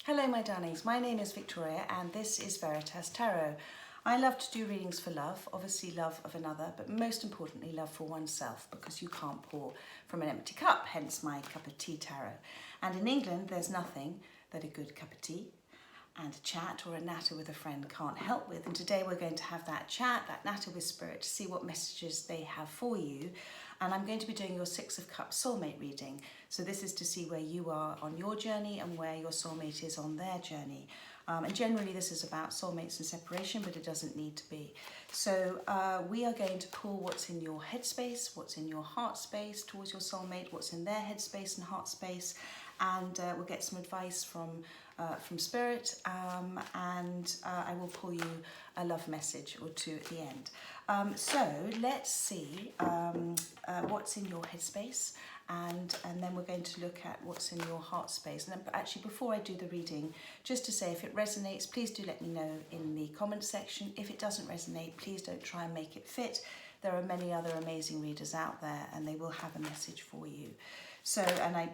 Hello my darlings, my name is Victoria and this is Veritas Tarot. I love to do readings for love, obviously love of another, but most importantly love for oneself, because you can't pour from an empty cup, hence my cup of tea tarot. And in England there's nothing that a good cup of tea and a chat or a natter with a friend can't help with. And today we're going to have that chat, that natter with spirit, to see what messages they have for you. And I'm going to be doing your Six of Cups soulmate reading. So this is to see where you are on your journey and where your soulmate is on their journey. And generally this is about soulmates and separation, but it doesn't need to be. So we are going to pull what's in your headspace, what's in your heart space towards your soulmate, what's in their headspace and heart space, and we'll get some advice from spirit, and I will pull you a love message or two at the end. So let's see what's in your headspace, and then we're going to look at what's in your heart space. And then, actually, before I do the reading, just to say, if it resonates, please do let me know in the comment section. If it doesn't resonate, please don't try and make it fit. There are many other amazing readers out there, and they will have a message for you. So, and I,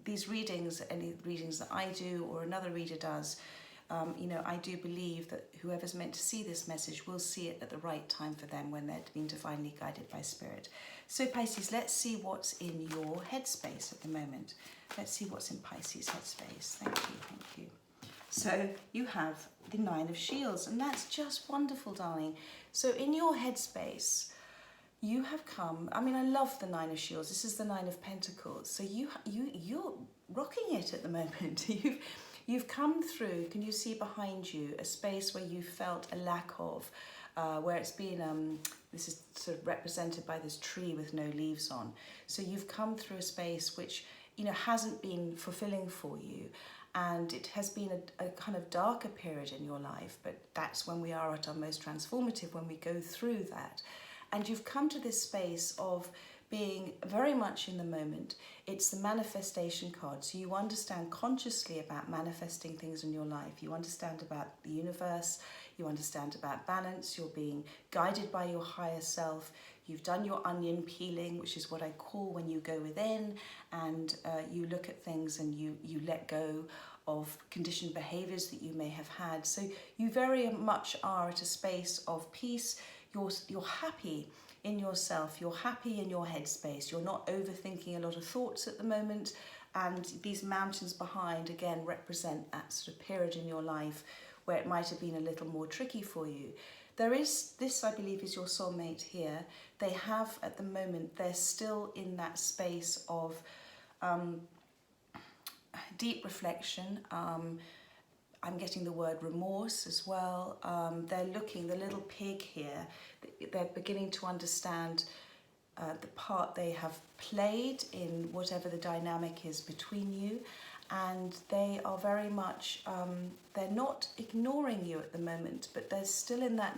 these readings, any readings that I do or another reader does, I do believe that whoever's meant to see this message will see it at the right time for them when they're being divinely guided by spirit. So Pisces, let's see what's in your headspace at the moment. Let's see what's in Pisces headspace. Thank you, thank you. So you have the Nine of Shields, and that's just wonderful, darling. So in your headspace, you have come, I love the Nine of Shields. This is the Nine of Pentacles. So you're rocking it at the moment. You've come through, can you see behind you, a space where you felt a lack of, where it's been, this is sort of represented by this tree with no leaves on. So you've come through a space which, hasn't been fulfilling for you. And it has been a kind of darker period in your life, but that's when we are at our most transformative, when we go through that. And you've come to this space of being very much in the moment. It's the manifestation card. So you understand consciously about manifesting things in your life. You understand about the universe. You understand about balance. You're being guided by your higher self. You've done your onion peeling, which is what I call when you go within and you look at things and you let go of conditioned behaviors that you may have had. So you very much are at a space of peace. You're happy in yourself, you're happy in your headspace, you're not overthinking a lot of thoughts at the moment, and these mountains behind again represent that sort of period in your life where it might have been a little more tricky for you. There is, this I believe is your soulmate here. They have at the moment, they're still in that space of deep reflection. I'm getting the word remorse as well. They're looking, the little pig here, they're beginning to understand the part they have played in whatever the dynamic is between you. And they are very much, they're not ignoring you at the moment, but they're still in that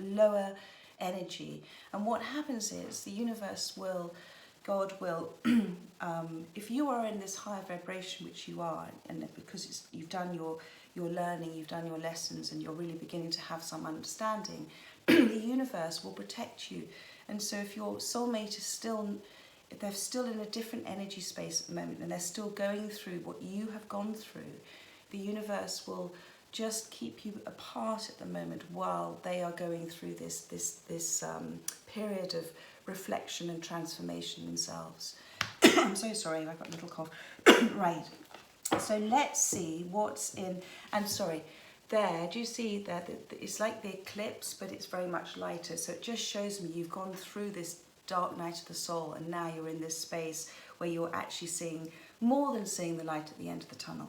lower energy. And what happens is the universe will, God will, if you are in this higher vibration, which you are, and because you've done your learning, you've done your lessons, and you're really beginning to have some understanding, the universe will protect you. And so if your soulmate is still, if they're still in a different energy space at the moment and they're still going through what you have gone through, the universe will just keep you apart at the moment while they are going through this period of reflection and transformation themselves. I'm so sorry, I've got a little cough. Right. So let's see what's in, and sorry, there, do you see that it's like the eclipse, but it's very much lighter. So it just shows me you've gone through this dark night of the soul, and now you're in this space where you're actually seeing more than seeing the light at the end of the tunnel.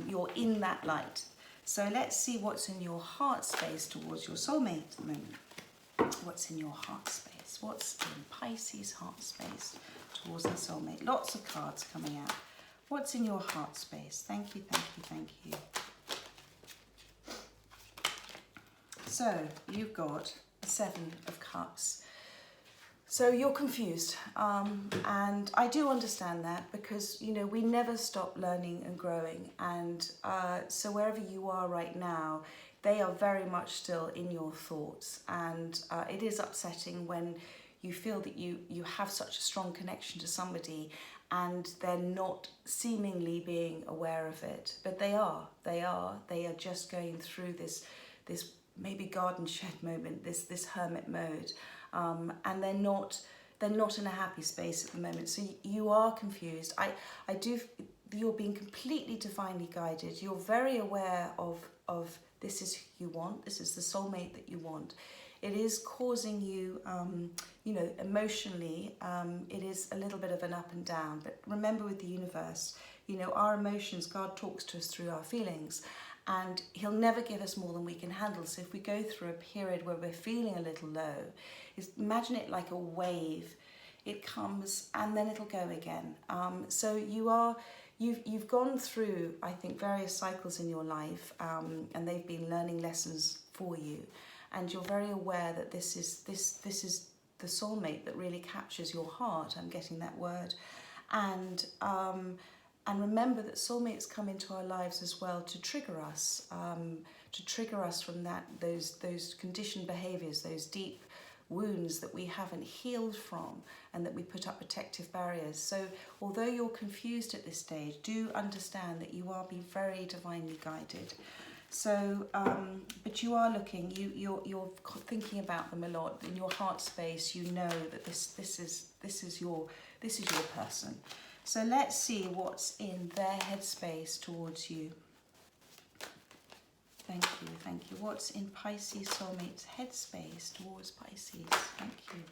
You're in that light. So let's see what's in your heart space towards your soulmate at the moment. What's in your heart space? What's in Pisces heart space towards the soulmate? Lots of cards coming out. What's in your heart space? Thank you, thank you, thank you. So you've got the Seven of Cups. So you're confused, and I do understand that, because we never stop learning and growing, and so wherever you are right now, they are very much still in your thoughts, and it is upsetting when you feel that you have such a strong connection to somebody and they're not seemingly being aware of it, but they are just going through this maybe garden shed moment, this hermit mode, and they're not in a happy space at the moment. So you are confused. You're being completely divinely guided. You're very aware of this is who you want. This is the soulmate that you want. It is causing you, emotionally, it is a little bit of an up and down. But remember, with the universe, our emotions, God talks to us through our feelings, and he'll never give us more than we can handle. So if we go through a period where we're feeling a little low, imagine it like a wave. It comes and then it'll go again. So you've gone through, I think, various cycles in your life, and they've been learning lessons for you. And you're very aware that this is the soulmate that really captures your heart. I'm getting that word. And remember that soulmates come into our lives as well to trigger us from those conditioned behaviours, those deep wounds that we haven't healed from, and that we put up protective barriers. So although you're confused at this stage, do understand that you are being very divinely guided. So, but you are looking, you're thinking about them a lot in your heart space. You know that this is your person. So let's see what's in their headspace towards you. Thank you. What's in Pisces soulmate's headspace towards Pisces? Thank you.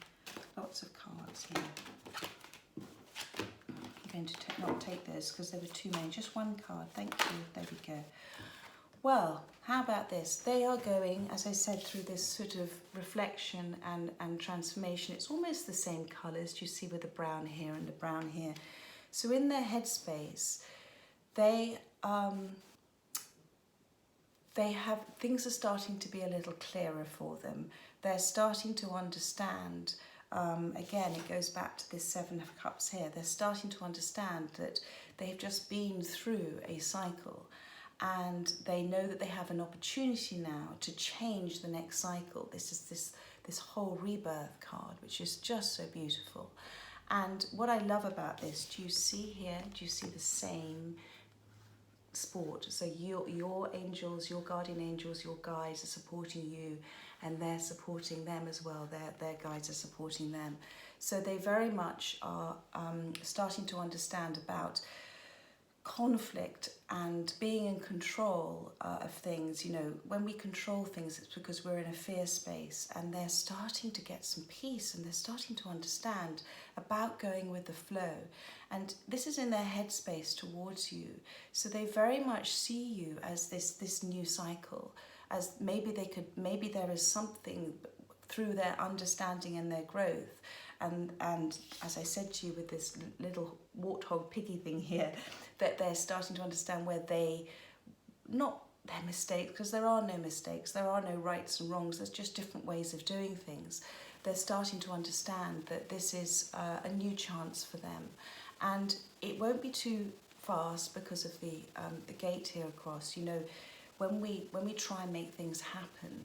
Lots of cards here. I'm going to not take those because there were too many. Just one card. Thank you. There we go. Well, how about this? They are going, as I said, through this sort of reflection and transformation. It's almost the same colours, do you see, with the brown here and the brown here. So in their headspace, they have, things are starting to be a little clearer for them. They're starting to understand, again, it goes back to this Seven of Cups here. They're starting to understand that they've just been through a cycle, and they know that they have an opportunity now to change the next cycle. This is this whole rebirth card, which is just so beautiful. And what I love about this, do you see here, do you see the same sport? So your angels, your guardian angels, your guides are supporting you, and they're supporting them as well. Their guides are supporting them. So they very much are starting to understand about conflict and being in control of things. When we control things, it's because we're in a fear space, and they're starting to get some peace, and they're starting to understand about going with the flow. And this is in their headspace towards you. So they very much see you as this new cycle, as maybe there is something through their understanding and their growth. And as I said to you with this little warthog piggy thing here, that they're starting to understand where not their mistakes, because there are no mistakes, there are no rights and wrongs, there's just different ways of doing things. They're starting to understand that this is a new chance for them. And it won't be too fast because of the gate here across. When we try and make things happen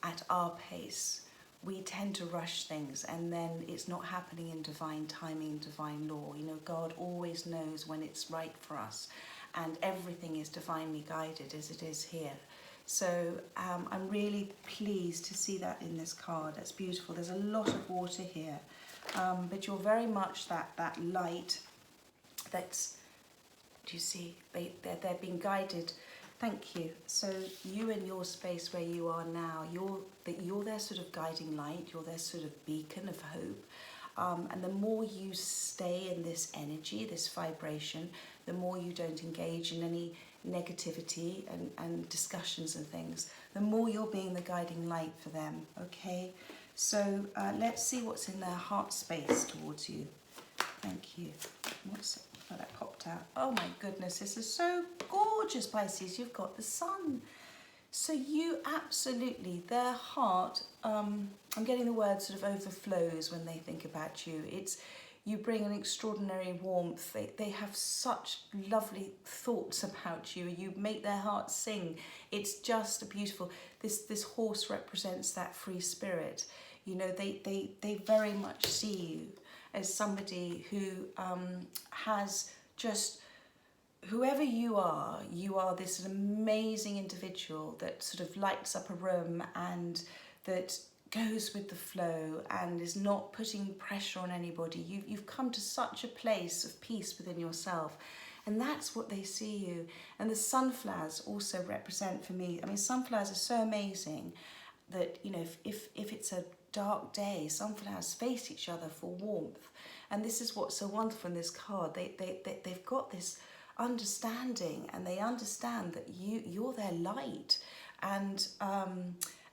at our pace, we tend to rush things, and then it's not happening in divine timing, divine law. God always knows when it's right for us, and everything is divinely guided as it is here. So I'm really pleased to see that in this card. That's beautiful. There's a lot of water here, but you're very much that light. That's, do you see? They're being guided. Thank you. So you in your space where you are now, you're their sort of guiding light, you're their sort of beacon of hope. And the more you stay in this energy, this vibration, the more you don't engage in any negativity and discussions and things, the more you're being the guiding light for them, okay? So let's see what's in their heart space towards you. Thank you. Oh, that popped out. Oh my goodness, this is so gorgeous, Pisces. You've got the sun. So you absolutely, their heart, I'm getting the word sort of overflows when they think about you. You bring an extraordinary warmth. They have such lovely thoughts about you. You make their hearts sing. It's just a beautiful, this horse represents that free spirit. They very much see you as somebody who has just, whoever you are this amazing individual that sort of lights up a room and that goes with the flow and is not putting pressure on anybody. You've come to such a place of peace within yourself, and that's what they see you. And the sunflowers also represent for me, I mean, sunflowers are so amazing that, you know, if it's a dark day, sunflowers face each other for warmth. And this is what's so wonderful in this card. They've got this understanding, and they understand that you're their light. And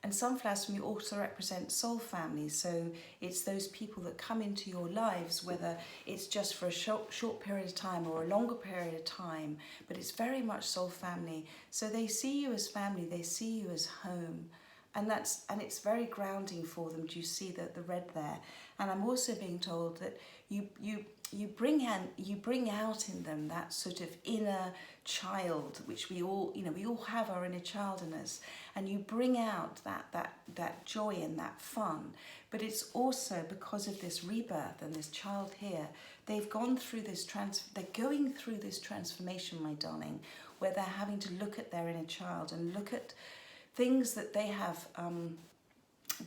sunflowers for me also represent soul families. So it's those people that come into your lives, whether it's just for a short period of time or a longer period of time, but it's very much soul family. So they see you as family, they see you as home. And it's very grounding for them. Do you see the red there? And I'm also being told that you bring out in them that sort of inner child, which we all have our inner child in us, and you bring out that joy and that fun. But it's also because of this rebirth and this child here, they've gone through this they're going through this transformation, my darling, where they're having to look at their inner child and look at things that they have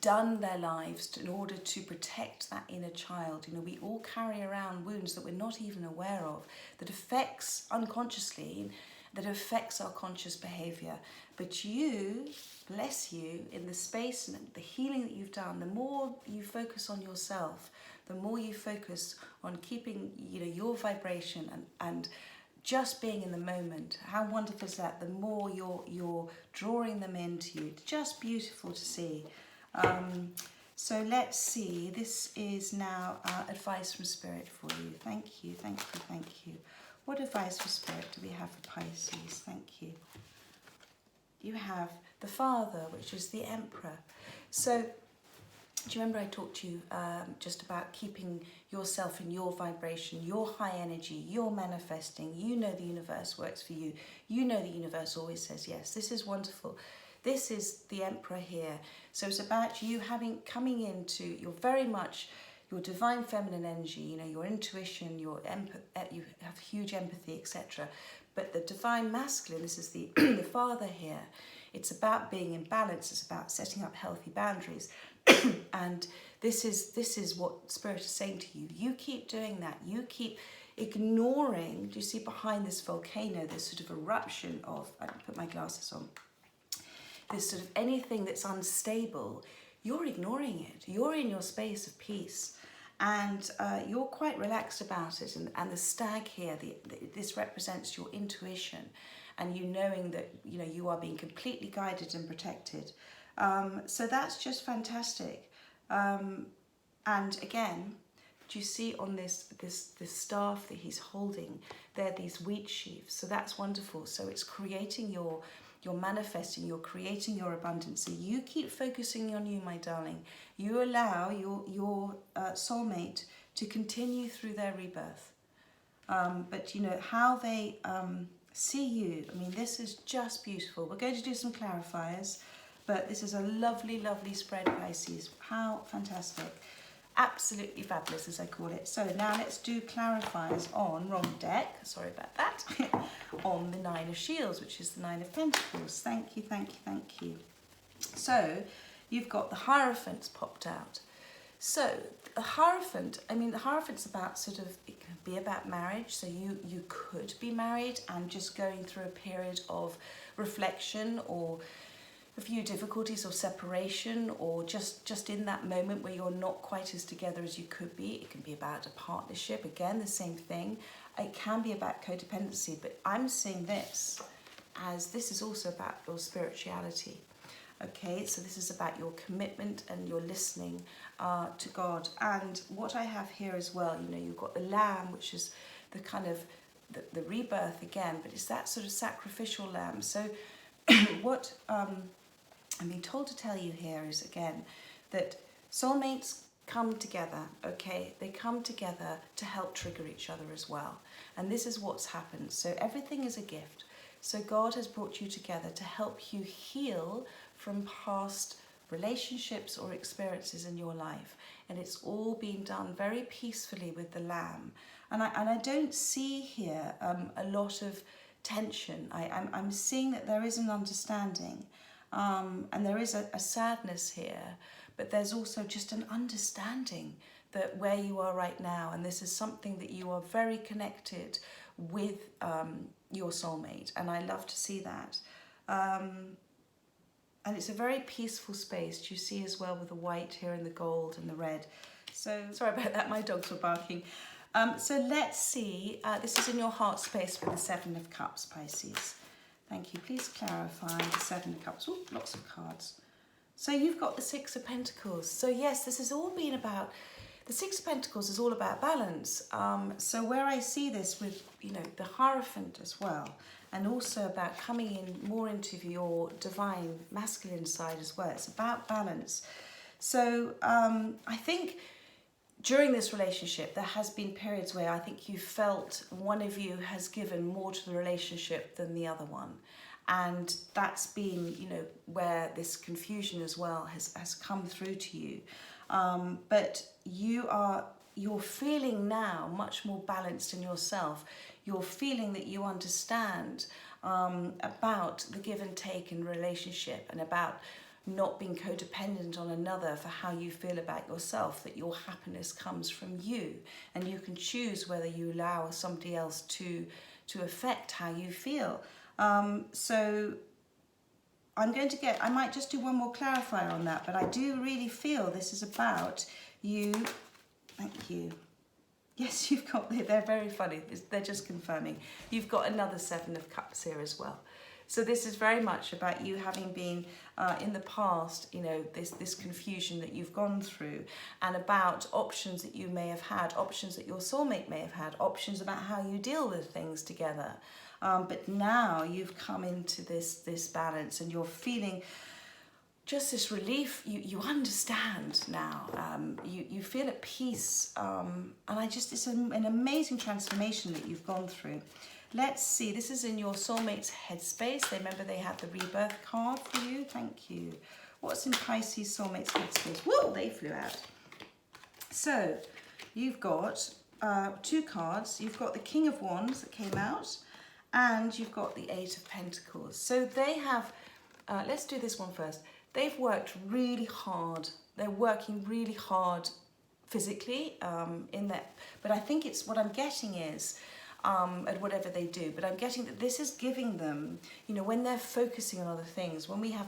done their lives in order to protect that inner child. You know, we all carry around wounds that we're not even aware of, that affects unconsciously, that affects our conscious behavior. But you, bless you, in the space and the healing that you've done, the more you focus on yourself, the more you focus on keeping, you know, your vibration and just being in the moment. How wonderful is that? The more you're drawing them into you. It's just beautiful to see. So let's see. This is now advice from Spirit for you. Thank you, thank you, thank you. What advice for Spirit do we have for Pisces? Thank you. You have the Father, which is the Emperor. So do you remember I talked to you just about keeping yourself in your vibration, your high energy, you're manifesting, you know the universe works for you, you know the universe always says yes. This is wonderful. This is the Emperor here. So it's about you coming into your very much your divine feminine energy, you know, your intuition, you have huge empathy, etc. But the divine masculine, this is the the Father here. It's about being in balance. It's about setting up healthy boundaries. And this is what Spirit is saying to you. You keep doing that. You keep ignoring. Do you see behind this volcano, this sort of eruption of, I put my glasses on, this sort of anything that's unstable, you're ignoring it. You're in your space of peace. And you're quite relaxed about it. And the stag here, this represents your intuition and you knowing that, you know, you are being completely guided and protected. So that's just fantastic. And again, do you see on this staff that he's holding, there are these wheat sheaves. So that's wonderful. So it's creating you're manifesting, you're creating your abundance. So you keep focusing on you, my darling. You allow your soulmate to continue through their rebirth. But you know, how they see you, I mean, this is just beautiful. We're going to do some clarifiers, but this is a lovely, lovely spread, Pisces. How fantastic. Absolutely fabulous, as I call it. So now let's do clarifiers on, wrong deck, sorry about that, on the Nine of Shields, which is the Nine of Pentacles. Thank you, thank you, thank you. So you've got the Hierophants popped out. So the Hierophant, I mean, the Hierophant's about sort of, it can be about marriage. So you could be married and just going through a period of reflection or a few difficulties or separation, or just in that moment where you're not quite as together as you could be. It can be about a partnership, again, the same thing. It can be about codependency, but I'm seeing this as this is also about your spirituality. Okay, so this is about your commitment and your listening to God. And what I have here as well, you know, you've got the lamb, which is the kind of the rebirth again, but it's that sort of sacrificial lamb. So what I'm being told to tell you here is, again, that soulmates come together, okay? They come together to help trigger each other as well. And this is what's happened. So everything is a gift. So God has brought you together to help you heal from past relationships or experiences in your life. and it's all being done very peacefully with the lamb. And I don't see here a lot of tension. I'm seeing that there is an understanding, and there is a sadness here, but there's also just an understanding that where you are right now, and this is something that you are very connected with your soulmate, and I love to see that. And it's a very peaceful space. Do you see as well with the white here and the gold and the red? So sorry about that, my dogs were barking. So let's see, this is in your heart space with the Seven of Cups, Pisces. Thank you. Please clarify the Seven of Cups. Ooh, lots of cards. So you've got the Six of Pentacles. So yes, this has all been about, the Six of Pentacles is all about balance. So where I see this with, you know, the Hierophant as well, and also about coming in more into your divine masculine side as well. It's about balance. So I think during this relationship, there has been periods where I think you felt one of you has given more to the relationship than the other one. And that's been, you know, where this confusion as well has come through to you. But you're feeling now much more balanced in yourself. You're feeling that you understand about the give and take in relationship, and about not being codependent on another for how you feel about yourself, that your happiness comes from you, and you can choose whether you allow somebody else to affect how you feel. So I'm going to I might just do one more clarifier on that, but I do really feel this is about you. Thank you. Yes, you've got, they're very funny. They're just confirming. You've got another Seven of Cups here as well. So this is very much about you having been in the past, you know, this confusion that you've gone through, and about options that you may have had, options that your soulmate may have had, options about how you deal with things together. But now you've come into this balance, and you're feeling just this relief. You understand now. You feel at peace, and it's an amazing transformation that you've gone through. Let's see, this is in your soulmate's headspace. Remember, they have the rebirth card for you. Thank you. What's in Pisces soulmate's headspace? Whoa, they flew out. So you've got two cards. You've got the King of Wands that came out, and you've got the Eight of Pentacles. So they have, let's do this one first. They've worked really hard. They're working really hard physically in that, but I think it's what I'm getting is, at whatever they do, but I'm getting that this is giving them, you know, when they're focusing on other things, when we have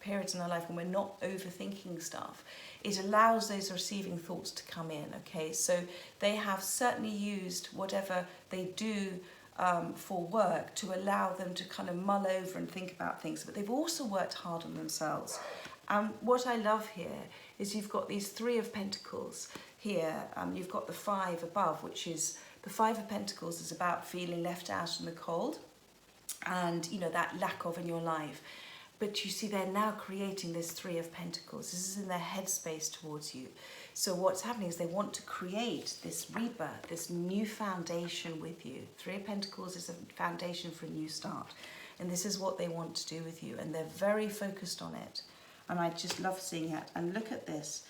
periods in our life when we're not overthinking stuff, it allows those receiving thoughts to come in, okay? So they have certainly used whatever they do for work to allow them to kind of mull over and think about things, but they've also worked hard on themselves. And what I love here is you've got these Three of Pentacles here, you've got the Five above, which is the Five of Pentacles is about feeling left out in the cold, and you know, that lack of in your life. But you see, they're now creating this Three of Pentacles. This is in their headspace towards you. So what's happening is they want to create this rebirth, this new foundation with you. Three of Pentacles is a foundation for a new start. And this is what they want to do with you. And they're very focused on it. And I just love seeing that. And look at this.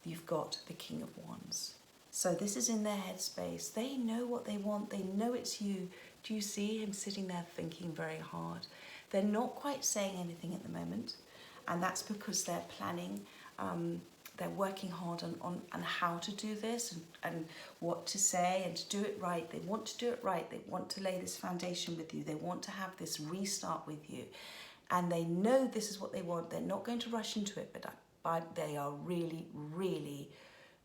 You've got the King of Wands. So this is in their headspace. They know what they want. They know it's you. Do you see him sitting there thinking very hard? They're not quite saying anything at the moment. And that's because they're planning. They're working hard on how to do this, and what to say, and to do it right. They want to do it right. They want to lay this foundation with you. They want to have this restart with you. And they know this is what they want. They're not going to rush into it, but they are really, really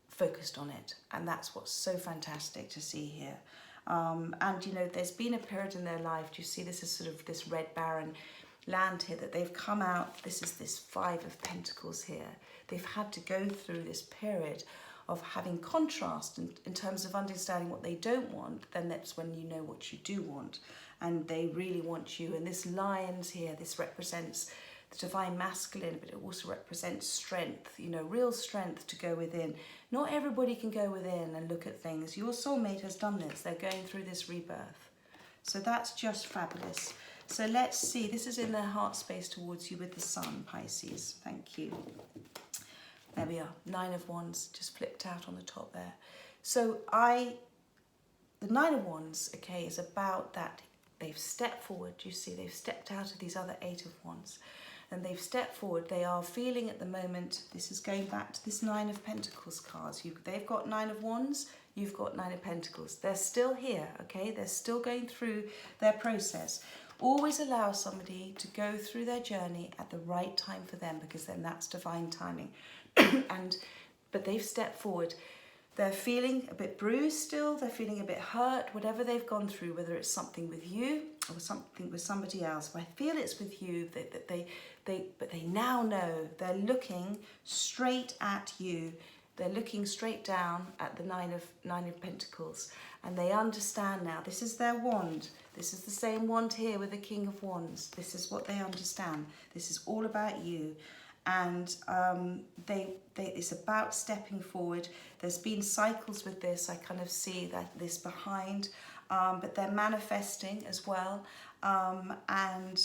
focused on it. And that's what's so fantastic to see here. And you know, there's been a period in their life, do you see this is sort of this red barren land here that they've come out. This is this Five of Pentacles here. They've had to go through this period of having contrast in terms of understanding what they don't want. Then that's when you know what you do want, and they really want you. And this lions here, this represents the divine masculine, but it also represents strength, you know, real strength to go within. Not everybody can go within and look at things. Your soulmate has done this. They're going through this rebirth. So that's just fabulous. So let's see. This is in their heart space towards you with the Sun, Pisces. Thank you. There we are, 9 of Wands just flipped out on the top there. So the 9 of Wands, okay, is about that. They've stepped forward, you see, they've stepped out of these other 8 of Wands. And they've stepped forward. They are feeling at the moment, this is going back to this 9 of Pentacles cards. They've got 9 of Wands, you've got 9 of Pentacles. They're still here, okay? They're still going through their process. Always allow somebody to go through their journey at the right time for them, because then that's divine timing. But they've stepped forward. They're feeling a bit bruised still, they're feeling a bit hurt, whatever they've gone through, whether it's something with you or something with somebody else. But I feel it's with you, but they now know. They're looking straight at you. They're looking straight down at the nine of Pentacles, and they understand now. This is their wand. This is the same wand here with the King of Wands. This is what they understand. This is all about you. And it's about stepping forward. There's been cycles with this. I kind of see that this behind, but they're manifesting as well. And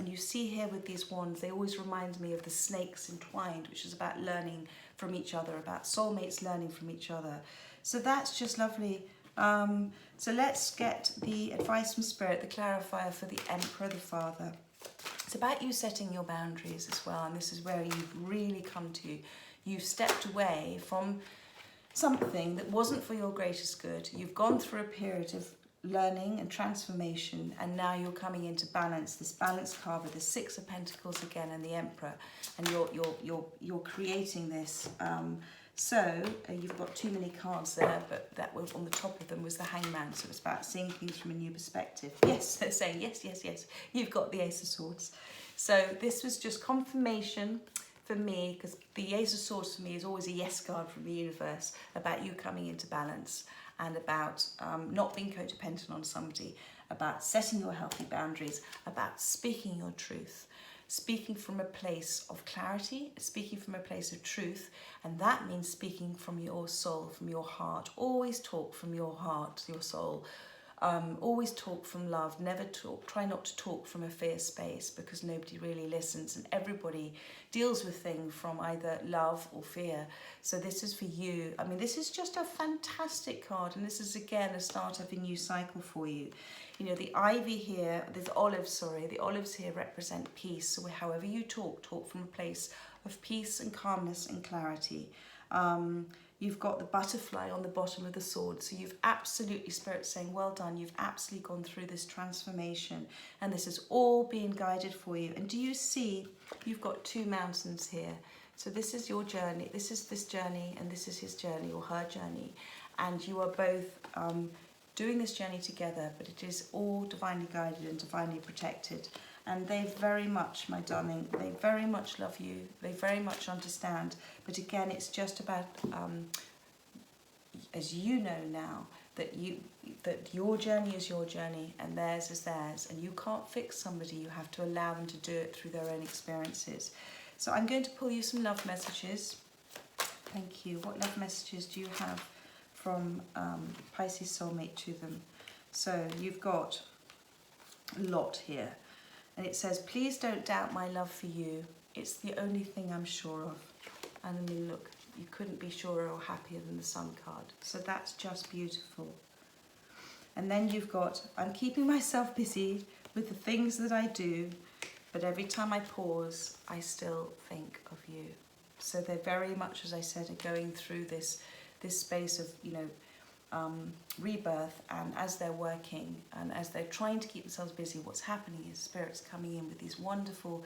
you see here with these wands, they always remind me of the snakes entwined, which is about learning from each other, about soulmates learning from each other. So that's just lovely. So let's get the advice from Spirit, the clarifier for the Emperor, the Father. It's about you setting your boundaries as well, and this is where you've really come to. You've stepped away from something that wasn't for your greatest good. You've gone through a period of learning and transformation, and now you're coming into balance. This balance card with the 6 of Pentacles again and the Emperor, and you're creating this. You've got too many cards there, but that was on the top of them was the Hangman, so it's about seeing things from a new perspective. Yes, they're saying yes, yes, yes. You've got the Ace of Swords. So this was just confirmation for me, because the Ace of Swords for me is always a yes card from the universe about you coming into balance, and about not being codependent on somebody, about setting your healthy boundaries, about speaking your truth. Speaking from a place of clarity, speaking from a place of truth, and that means speaking from your soul, from your heart. Always talk from your heart, your soul. Always talk from love. Never talk. Try not to talk from a fear space, because nobody really listens, and everybody deals with things from either love or fear. So this is for you. I mean, this is just a fantastic card, and this is again a start of a new cycle for you. You know, the ivy here, the olives here represent peace. So however you talk from a place of peace and calmness and clarity. You've got the butterfly on the bottom of the sword. So you've absolutely, Spirit saying, well done. You've absolutely gone through this transformation, and this is all being guided for you. And do you see, you've got 2 mountains here. So this is your journey. This is this journey, and this is his journey or her journey. And you are both doing this journey together, but it is all divinely guided and divinely protected. And they very much, my darling, they very much love you. They very much understand. But again, it's just about, as you know now, that your journey is your journey and theirs is theirs. And you can't fix somebody. You have to allow them to do it through their own experiences. So I'm going to pull you some love messages. Thank you. What love messages do you have from Pisces soulmate to them? So you've got a lot here. And it says, please don't doubt my love for you. It's the only thing I'm sure of. And I mean, look, you couldn't be surer or happier than the Sun card. So that's just beautiful. And then you've got, I'm keeping myself busy with the things that I do, but every time I pause, I still think of you. So they're very much, as I said, are going through this space of, rebirth, and as they're working and as they're trying to keep themselves busy, what's happening is Spirit's coming in with these wonderful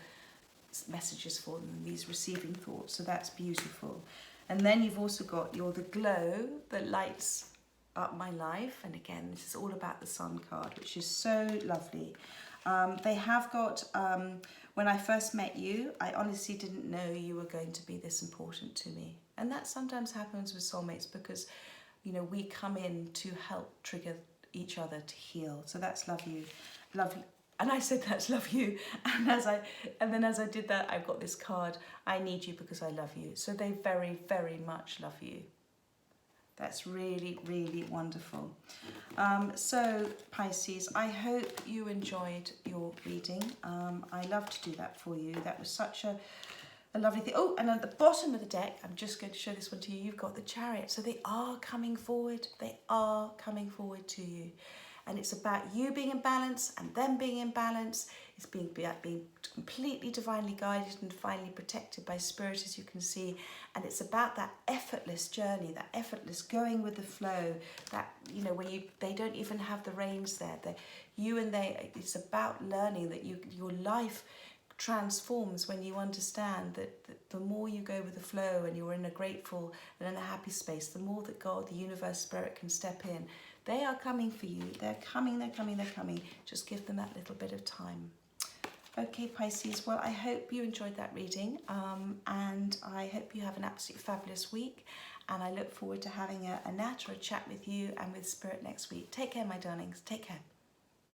messages for them, these receiving thoughts. So that's beautiful. And then you've also got the glow that lights up my life. And again, this is all about the Sun card, which is so lovely. They have got, when I first met you, I honestly didn't know you were going to be this important to me. And that sometimes happens with soulmates, because we come in to help trigger each other to heal. So that's love you. And I said that's love you. And then as I did that, I've got this card. I need you because I love you. So they very, very much love you. That's really, really wonderful. So Pisces, I hope you enjoyed your reading. I love to do that for you. That was such a a lovely thing. Oh, and at the bottom of the deck, I'm just going to show this one to you. You've got the Chariot. So they are coming forward. They are coming forward to you. And it's about you being in balance and them being in balance. It's being completely divinely guided and divinely protected by Spirit, as you can see. And it's about that effortless journey, that effortless going with the flow, that, you know, when they don't even have the reins there. It's about learning that your life transforms when you understand that the more you go with the flow and you're in a grateful and in a happy space, the more that God, the universe, Spirit can step in. They are coming for you. They're coming, they're coming, they're coming. Just give them that little bit of time. Okay, Pisces, well, I hope you enjoyed that reading, and I hope you have an absolutely fabulous week, and I look forward to having a natter, a chat with you and with Spirit next week. Take care, my darlings. Take care.